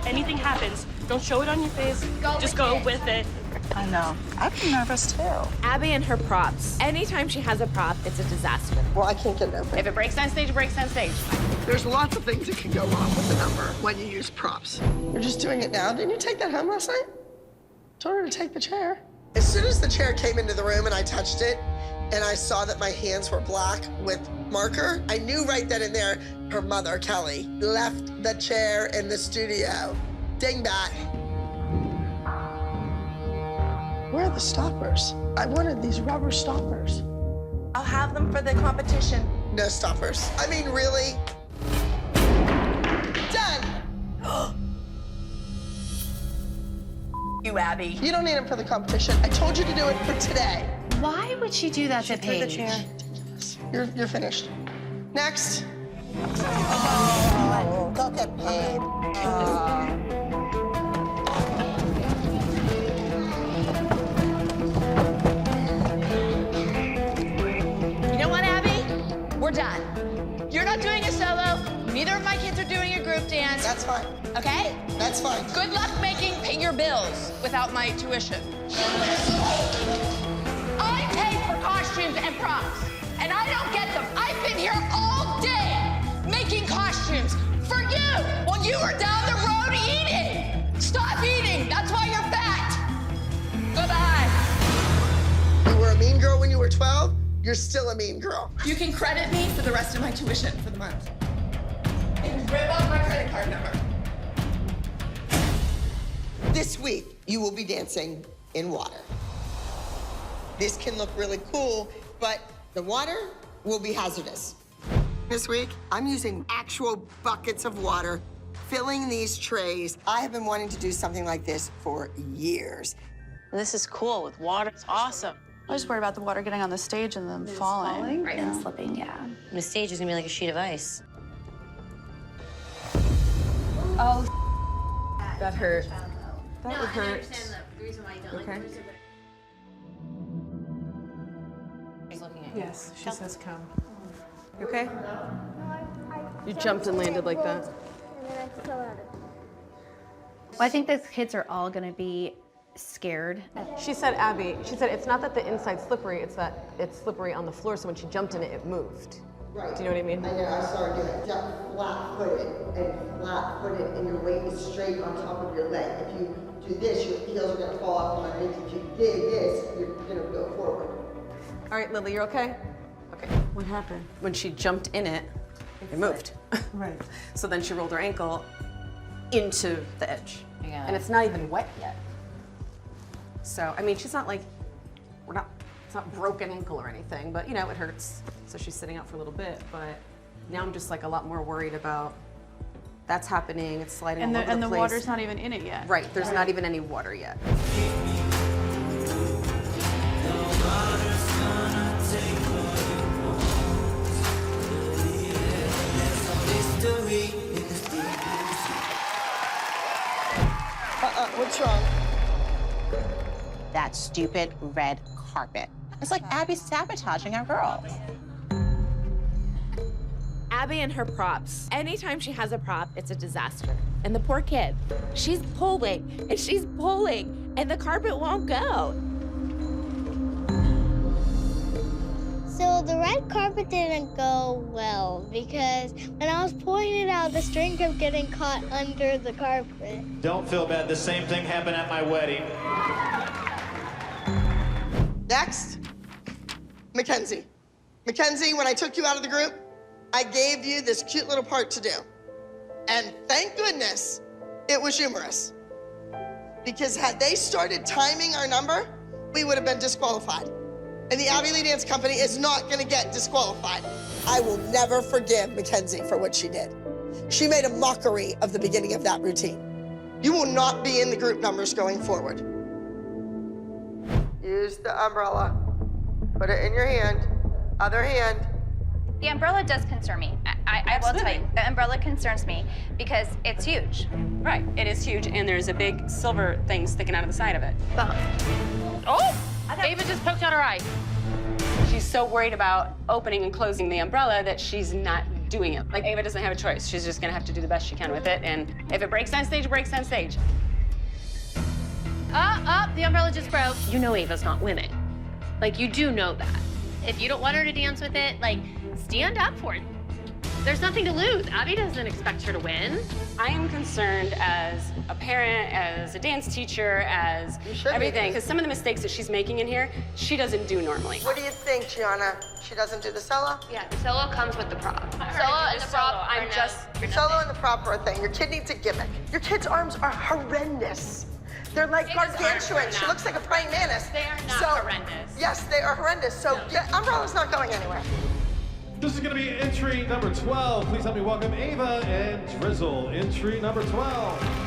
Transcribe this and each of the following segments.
anything happens, don't show it on your face. Just go with it. I know. I'd be nervous, too. Abby and her props. Anytime she has a prop, it's a disaster. Well, I can't get it open. If it breaks on stage, it breaks on stage. There's lots of things that can go wrong with the number when you use props. You're just doing it now. Didn't you take that home last night? Told her to take the chair. As soon as the chair came into the room and I touched it, and I saw that my hands were black with marker, I knew right then and there her mother, Kelly, left the chair in the studio. Dingbat. Where are the stoppers? I wanted these rubber stoppers. I'll have them for the competition. No stoppers. I mean, really? Done. You, Abby. You don't need them for the competition. I told you to do it for today. Why would she do that to threw the Paige? chair. You're finished. Next. Oh, go get paid. You know what, Abby? We're done. You're not doing a solo. Neither of my kids are doing a group dance. That's fine. Okay? That's fine. Good luck paying your bills without my tuition. I pay for costumes and props, and I don't get them. I've been here all day making costumes for you when you were down the road eating. Stop eating. That's why you're fat. Goodbye. You were a mean girl when you were 12. You're still a mean girl. You can credit me for the rest of my tuition for the month. And rip off my credit card number. This week, you will be dancing in water. This can look really cool, but the water will be hazardous. This week, I'm using actual buckets of water, filling these trays. I have been wanting to do something like this for years. This is cool with water. It's awesome. I was worried about the water getting on the stage and then falling. Right, and slipping, yeah. The stage is gonna be like a sheet of ice. Oh, That hurt. that would hurt. understand the reason why you don't Okay. like She's looking at you. Yes, she says come. You okay? You jumped and landed like that. Well, I think those kids are all gonna be scared. She said, Abby, she said it's not that the inside's slippery, it's that it's slippery on the floor, so when she jumped in it, it moved. Right. Do you know what I mean? I know, I saw her do it. Jump flat-footed and flat-footed, and your weight is straight on top of your leg. If you do this, your heels are gonna fall off from underneath. If you did this, you're gonna go forward. All right, Lily, you're okay? Okay. What happened? When she jumped in it, it moved. Right. So then she rolled her ankle into the edge. Yeah. And it's not even wet yet. So, I mean, she's not like, it's not broken ankle or anything, but you know, it hurts. So she's sitting out for a little bit, but now I'm just like a lot more worried about that's happening, it's sliding all over the And the place. water's not even in it yet. Right, there's not even any water yet. What's wrong? That stupid red carpet. It's like Abby's sabotaging our girls. Abby and her props. Anytime she has a prop, it's a disaster. And the poor kid, she's pulling and she's pulling and the carpet won't go. So the red carpet didn't go well because when I was pulling it out, the string kept getting caught under the carpet. Don't feel bad. The same thing happened at my wedding. Next, Mackenzie. Mackenzie, when I took you out of the group, I gave you this cute little part to do. And thank goodness it was humorous. Because had they started timing our number, we would have been disqualified. And the Abby Lee Dance Company is not gonna get disqualified. I will never forgive Mackenzie for what she did. She made a mockery of the beginning of that routine. You will not be in the group numbers going forward. Use the umbrella. Put it in your hand. Other hand. The umbrella does concern me. I will tell you, the umbrella concerns me because it's huge. Right, it is huge, and there's a big silver thing sticking out of the side of it. Oh! Ava just poked out her eye. She's so worried about opening and closing the umbrella that she's not doing it. Like, Ava doesn't have a choice. She's just gonna have to do the best she can with it, and if it breaks on stage, it breaks on stage. The umbrella just broke. You know Ava's not winning. Like, you do know that. If you don't want her to dance with it, like, stand up for it. There's nothing to lose. Abby doesn't expect her to win. I am concerned as a parent, as a dance teacher, as everything, because some of the mistakes that she's making in here, she doesn't do normally. What do you think, Gianna? She doesn't do the solo? Yeah, the solo comes with the prop. Solo and the prop, I'm just... Solo and the prop are a thing. Your kid needs a gimmick. Your kid's arms are horrendous. They're like gargantuan. She looks like a praying mantis. They are not horrendous. Yes, they are horrendous. So the umbrella's not going anywhere. This is going to be entry number 12. Please help me welcome Ava and Drizzle. Entry number 12.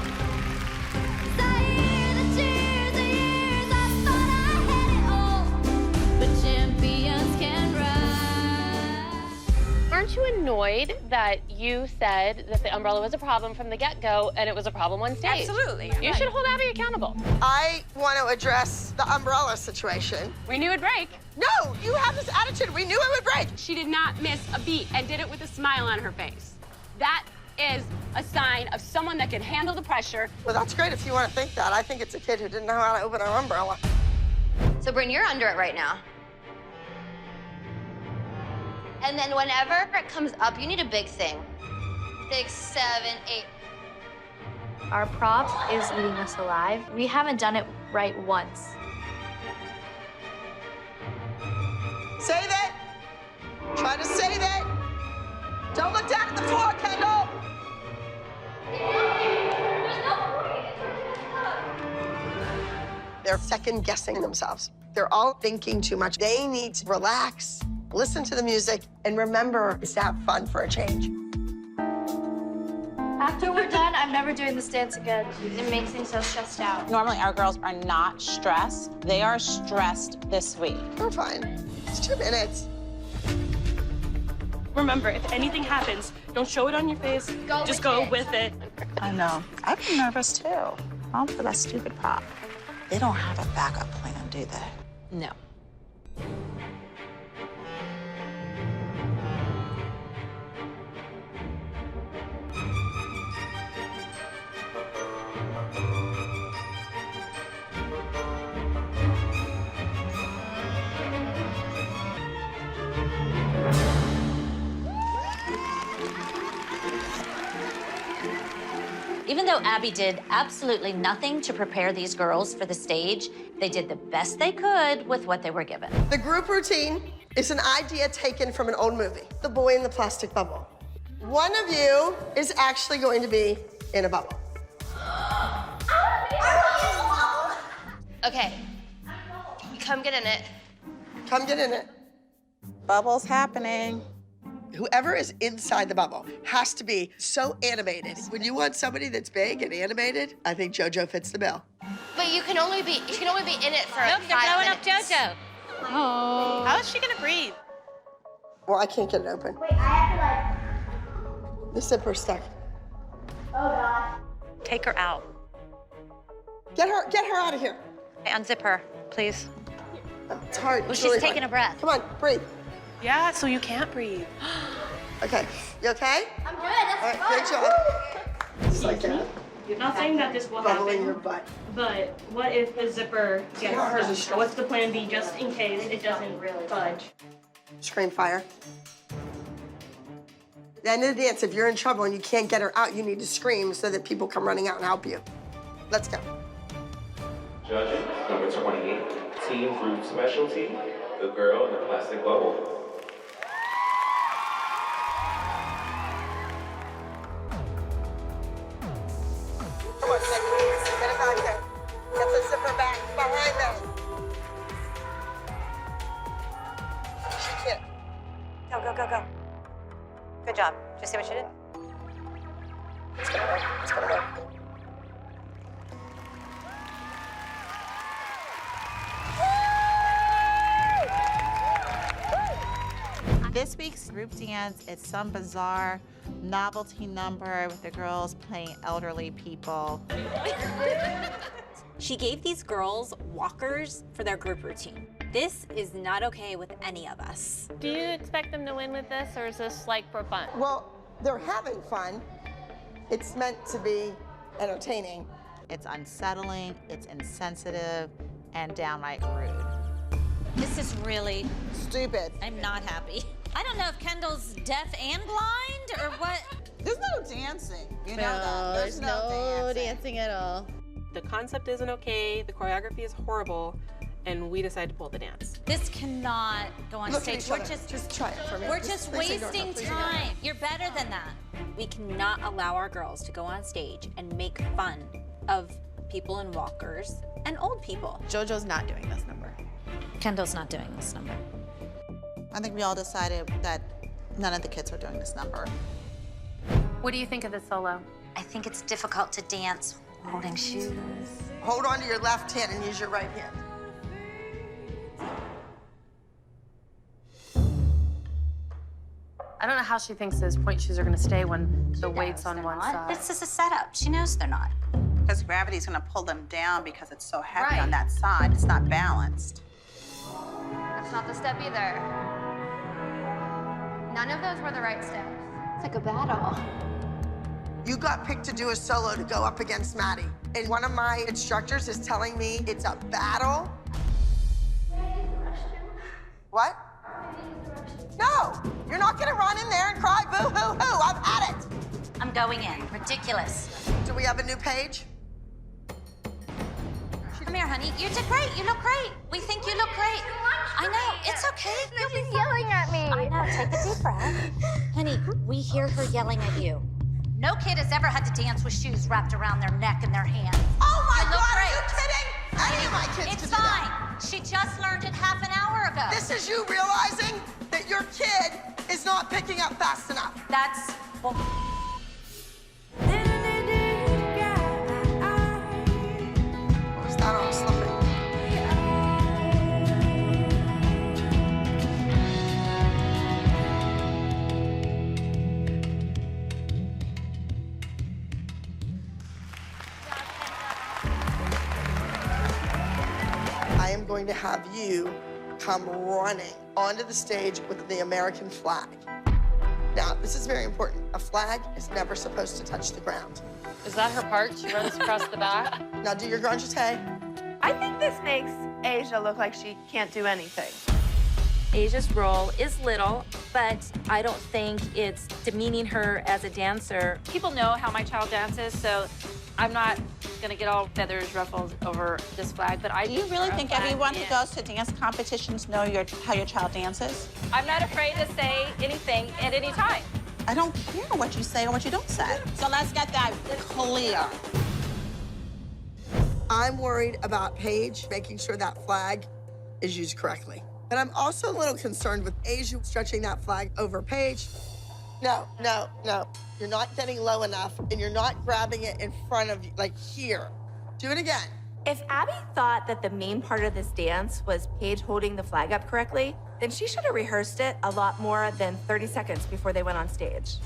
Aren't you annoyed that you said that the umbrella was a problem from the get-go and it was a problem on stage? Absolutely. You should hold Abby accountable. I want to address the umbrella situation. We knew it'd break. No, you have this attitude. We knew it would break. She did not miss a beat and did it with a smile on her face. That is a sign of someone that can handle the pressure. Well, that's great if you want to think that. I think it's a kid who didn't know how to open her umbrella. So, Bryn, you're under it right now. And then whenever it comes up, you need a big thing. 6, 7, 8. Our prop is eating us alive. We haven't done it right once. Save it. Try to save it. Don't look down at the floor, Kendall. They're second guessing themselves. They're all thinking too much. They need to relax, listen to the music, and remember it's to have fun for a change. After we're done, I'm never doing this dance again. It makes me so stressed out. Normally, our girls are not stressed. They are stressed this week. We're fine. It's 2 minutes. Remember, if anything happens, don't show it on your face. Just go with it. I know. I've been nervous, too. All for that stupid prop. They don't have a backup plan, do they? No. Even though Abby did absolutely nothing to prepare these girls for the stage, they did the best they could with what they were given. The group routine is an idea taken from an old movie, The Boy in the Plastic Bubble. One of you is actually going to be in a bubble. Okay. Come get in it. Come get in it. Bubble's happening. Whoever is inside the bubble has to be so animated. When you want somebody that's big and animated, I think JoJo fits the bill. But you can only be in it for Look, they're 5 blowing minutes. up JoJo. Oh. How is she gonna breathe? Well, I can't get it open. Wait, I have to The zipper's stuck. Oh God. Take her out. Get her out of here. Unzip her, please. It's hard. Well, It's she's really taking hard. a breath. Come on, breathe. Yeah, so you can't breathe. Okay, you okay? I'm good. All right, great job. Just like that. Not saying that this will Bubbling your butt. but what if the zipper gets stuck? What's the plan B just in case it doesn't budge? Scream fire. At the end of the dance, if you're in trouble and you can't get her out, you need to scream so that people come running out and help you. Let's go. Judging, number 28, Team Group Specialty, the girl in the plastic bubble. Come on, Nick. Get it back there. Get the zipper back behind them. She can't. Go. Good job. Did you see what she did? It's gonna work. It's gonna work. This week's group dance is some bizarre novelty number with the girls playing elderly people. She gave these girls walkers for their group routine. This is not okay with any of us. Do you expect them to win with this, or is this like for fun? Well, they're having fun. It's meant to be entertaining. It's unsettling, it's insensitive, and downright rude. This is really stupid. I'm not happy. I don't know if Kendall's deaf and blind or what. There's no dancing. You know that. No, there's no dancing at all. The concept isn't okay, the choreography is horrible, and we decided to pull the dance. This cannot go on Look at stage. each other. Just try it for me. We're Just just please ignore wasting her. Please ignore her. time. You're better than that. We cannot allow our girls to go on stage and make fun of people in walkers and old people. JoJo's not doing this number. Kendall's not doing this number. I think we all decided that none of the kids are doing this number. What do you think of the solo? I think it's difficult to dance holding shoes. Hold on to your left hand and use your right hand. I don't know how she thinks those point shoes are going to stay when the weight's on one side. This is a setup. She knows they're not. Because gravity's gonna pull them down because it's so heavy on that side. It's not balanced. That's not the step either. None of those were the right steps. It's like a battle. You got picked to do a solo to go up against Maddie. And one of my instructors is telling me it's a battle. What? No, you're not gonna run in there and cry boo-hoo-hoo. I've had it. I'm going in. Ridiculous. Do we have a new page? Come here, honey. You did great. You look great. We think you look great. I know. It's okay. You'll be yelling at me. I know. Take a deep breath. Honey, we hear her yelling at you. No kid has ever had to dance with shoes wrapped around their neck and their hands. Oh my You look God, great. are you kidding? Any of my kids It's could do fine. that. She just learned it half an hour ago. This is you realizing that your kid is not picking up fast enough. That's... Well, What was that all slipping? I am going to have you come running onto the stage with the American flag. Now, this is very important. A flag is never supposed to touch the ground. Is that her part? She runs across the back? Now do your grand jeté. I think this makes Asia look like she can't do anything. Asia's role is little, but I don't think it's demeaning her as a dancer. People know how my child dances, so I'm not gonna get all feathers ruffled over this flag, but I Do you really think everyone who goes to dance competitions know how your child dances? I'm not afraid to say anything at any time. I don't care what you say or what you don't say. So let's get that clear. I'm worried about Paige making sure that flag is used correctly. And I'm also a little concerned with Asia stretching that flag over Paige. No, no, no. You're not getting low enough, and you're not grabbing it in front of you, like here. Do it again. If Abby thought that the main part of this dance was Paige holding the flag up correctly, then she should have rehearsed it a lot more than 30 seconds before they went on stage.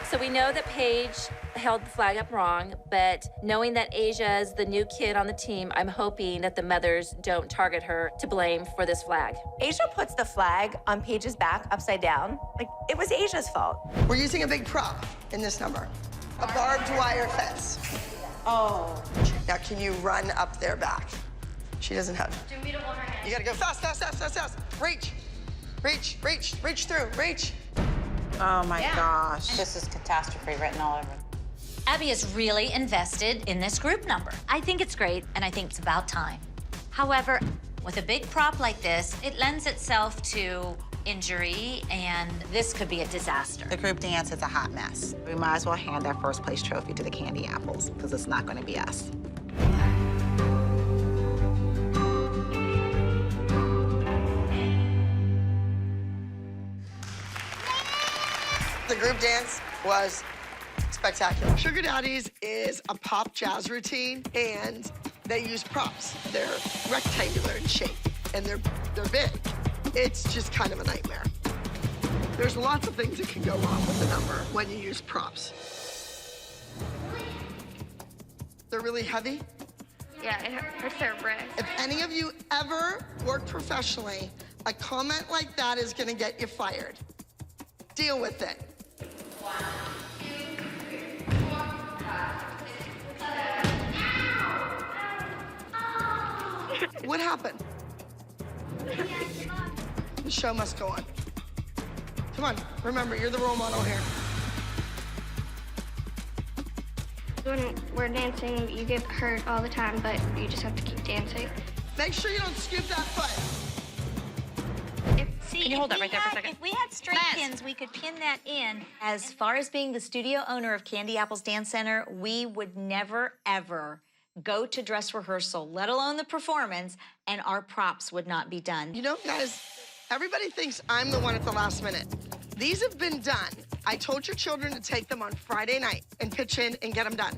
So we know that Paige held the flag up wrong, but knowing that Asia is the new kid on the team, I'm hoping that the mothers don't target her to blame for this flag. Asia puts the flag on Paige's back upside down. Like, it was Asia's fault. We're using a big prop in this number. A barbed wire fence. Oh. Now, can you run up their back? She doesn't have. We don't want her hand. You gotta go fast, fast, fast, fast, fast. Reach, reach, reach, reach through, reach. Oh my gosh. This is catastrophe written all over. Abby is really invested in this group number. I think it's great, and I think it's about time. However, with a big prop like this, it lends itself to injury, and this could be a disaster. The group dance is a hot mess. We might as well hand that first place trophy to the Candy Apples, because it's not going to be us. The group dance was spectacular. Sugar Daddies is a pop jazz routine, and they use props. They're rectangular in shape. and they're big. It's just kind of a nightmare. There's lots of things that can go wrong with the number when you use props. They're really heavy. Yeah, it hurts their wrist. If any of you ever work professionally, a comment like that is gonna get you fired. Deal with it. 1, 2, 3, 4, 5. What happened? The show must go on. Come on, remember, you're the role model here. When we're dancing, you get hurt all the time, but you just have to keep dancing. Make sure you don't scoop that foot. See, Can you hold that right there for a second? If we had straight pins, we could pin that in. As far as being the studio owner of Candy Apples Dance Center, we would never, ever go to dress rehearsal, let alone the performance, and our props would not be done. You know, guys, everybody thinks I'm the one at the last minute. These have been done. I told your children to take them on Friday night and pitch in and get them done.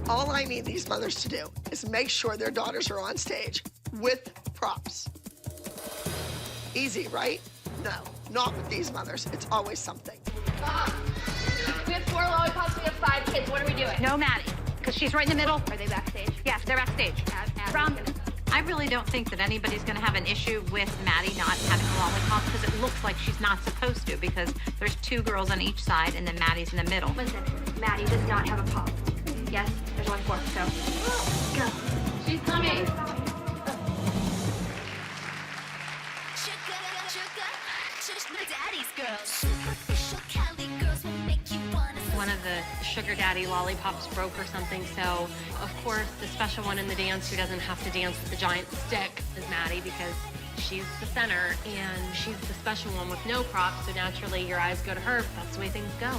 All I need these mothers to do is make sure their daughters are on stage with props. Easy, right? No, not with these mothers. It's always something. We have 4 lollipops, we have 5 kids. What are we doing? No Maddie, because she's right in the middle. Are they backstage? Yes, they're backstage. I really don't think that anybody's going to have an issue with Maddie not having a lollipop because it looks like she's not supposed to because there's 2 girls on each side and then Maddie's in the middle. Listen, Maddie does not have a pop. Yes, there's only 4, so go. She's coming. One of the sugar daddy lollipops broke or something, so of course the special one in the dance who doesn't have to dance with the giant stick is Maddie because she's the center and she's the special one with no props, so naturally your eyes go to her. That's the way things go.